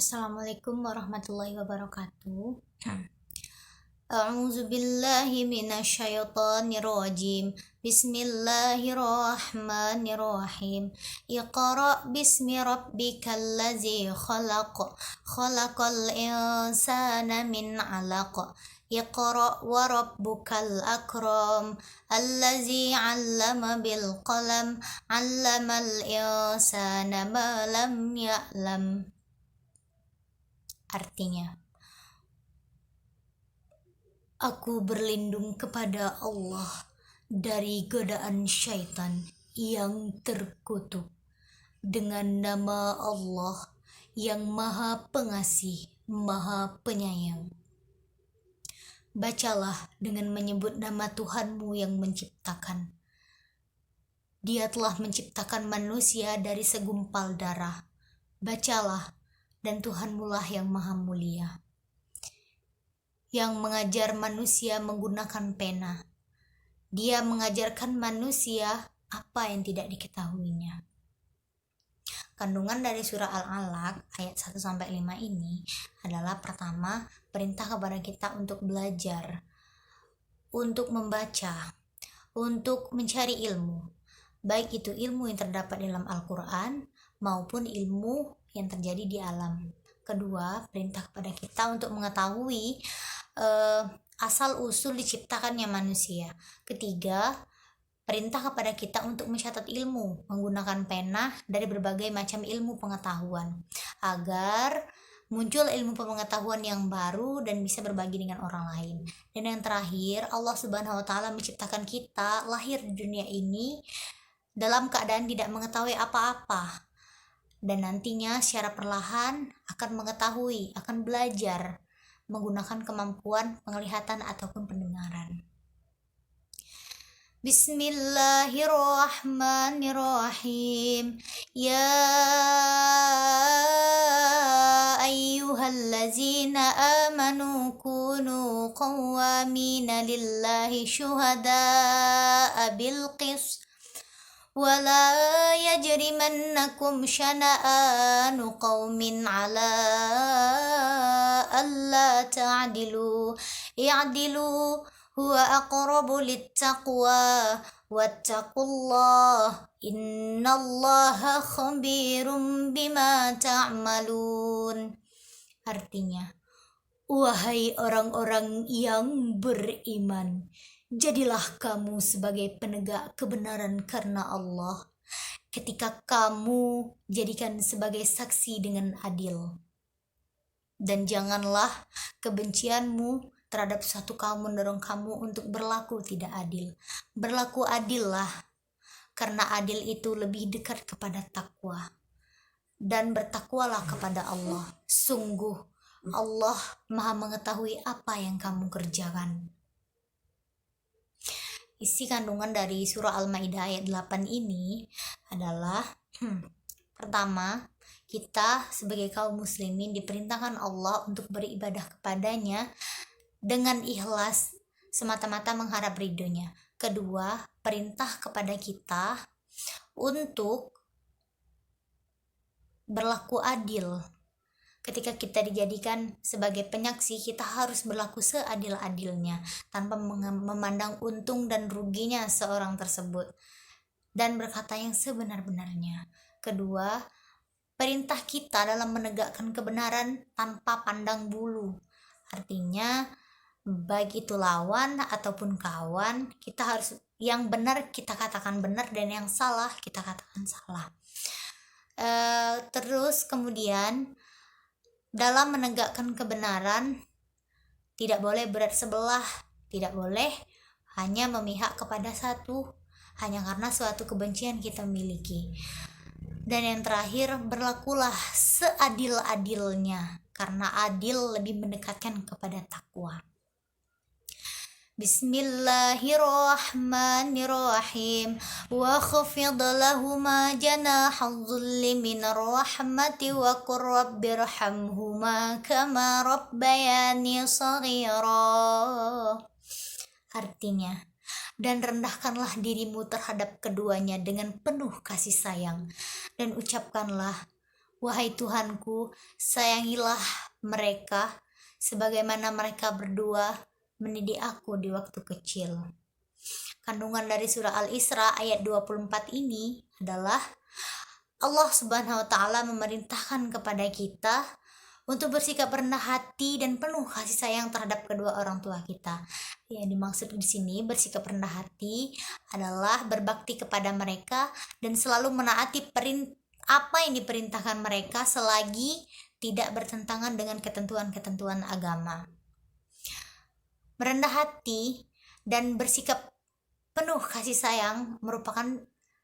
Assalamualaikum warahmatullahi wabarakatuh. A'udzu billahi minasyaitonir rajim. Bismillahirrahmanirrahim. Iqra bismi rabbikal ladzi khalaq. Khalaqal insana min 'alaq. Iqra wa rabbukal akram. Allazi 'allama bil qalam. 'Allamal insana ma lam ya'lam. Artinya, aku berlindung kepada Allah dari godaan syaitan yang terkutuk dengan nama Allah yang Maha Pengasih, Maha Penyayang. Bacalah dengan menyebut nama Tuhanmu yang menciptakan. Dia telah menciptakan manusia dari segumpal darah. Bacalah, dan Tuhanmulah yang Maha Mulia, yang mengajar manusia menggunakan pena. Dia mengajarkan manusia apa yang tidak diketahuinya. Kandungan dari surah Al-Alaq ayat 1-5 ini adalah pertama, perintah kepada kita untuk belajar, untuk membaca, untuk mencari ilmu, baik itu ilmu yang terdapat dalam Al-Quran maupun ilmu yang terjadi di alam. Kedua, perintah kepada kita untuk mengetahui asal usul diciptakannya manusia. Ketiga, perintah kepada kita untuk mencatat ilmu menggunakan pena dari berbagai macam ilmu pengetahuan agar muncul ilmu pengetahuan yang baru dan bisa berbagi dengan orang lain. Dan yang terakhir, Allah Subhanahu wa taala menciptakan kita lahir di dunia ini dalam keadaan tidak mengetahui apa-apa, dan nantinya secara perlahan akan mengetahui, akan belajar menggunakan kemampuan penglihatan ataupun pendengaran. Bismillahirrahmanirrahim. Ya ayyuhallazina amanu kunu qawwamina lillahi syuhada'a bilqis ولا يجرمنكم شنآن قوم على ألا تعدلوا اعدلوا هو أقرب للتقوى واتقوا الله إن الله خبير بما تعملون. Artinya, wahai orang-orang yang beriman, jadilah kamu sebagai penegak kebenaran karena Allah ketika kamu jadikan sebagai saksi dengan adil. Dan janganlah kebencianmu terhadap suatu kaum mendorong kamu untuk berlaku tidak adil. Berlaku adillah, karena adil itu lebih dekat kepada takwa. Dan bertakwalah kepada Allah. Sungguh Allah Maha mengetahui apa yang kamu kerjakan. Isi kandungan dari surah Al-Maidah ayat 8 ini adalah pertama, kita sebagai kaum muslimin diperintahkan Allah untuk beribadah kepadanya dengan ikhlas semata-mata mengharap ridhonya. Kedua, perintah kepada kita untuk berlaku adil. Ketika kita dijadikan sebagai penyaksi, kita harus berlaku seadil-adilnya tanpa memandang untung dan ruginya seorang tersebut, dan berkata yang sebenar-benarnya. Kedua, perintah kita dalam menegakkan kebenaran tanpa pandang bulu. Artinya, baik itu lawan ataupun kawan, kita harus yang benar kita katakan benar dan yang salah kita katakan salah. Terus kemudian dalam menegakkan kebenaran tidak boleh berat sebelah, tidak boleh hanya memihak kepada satu hanya karena suatu kebencian kita miliki. Dan yang terakhir, berlakulah seadil-adilnya karena adil lebih mendekatkan kepada takwa. Bismillahirrahmanirrahim. Wa khafid lahuma janahal dhulli minar rahmati wa qur rabbirhamhuma kama rabbayani shaghira. Artinya, dan rendahkanlah dirimu terhadap keduanya dengan penuh kasih sayang, dan ucapkanlah, Wahai Tuhanku, sayangilah mereka sebagaimana mereka berdua mendidik aku di waktu kecil. Kandungan dari surah Al-Isra ayat 24 ini adalah Allah Subhanahu wa taala memerintahkan kepada kita untuk bersikap rendah hati dan penuh kasih sayang terhadap kedua orang tua kita. Yang dimaksud di sini bersikap rendah hati adalah berbakti kepada mereka dan selalu menaati apa yang diperintahkan mereka selagi tidak bertentangan dengan ketentuan-ketentuan agama. Merendah hati dan bersikap penuh kasih sayang merupakan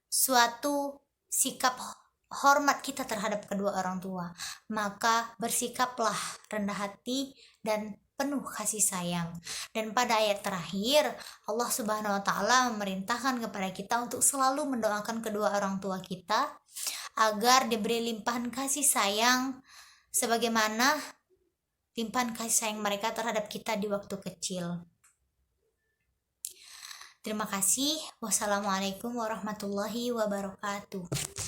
suatu sikap hormat kita terhadap kedua orang tua. Maka bersikaplah rendah hati dan penuh kasih sayang. Dan pada ayat terakhir, Allah Subhanahu wa taala memerintahkan kepada kita untuk selalu mendoakan kedua orang tua kita agar diberi limpahan kasih sayang sebagaimana limpahan kasih sayang mereka terhadap kita di waktu kecil. Terima kasih. Wassalamualaikum warahmatullahi wabarakatuh.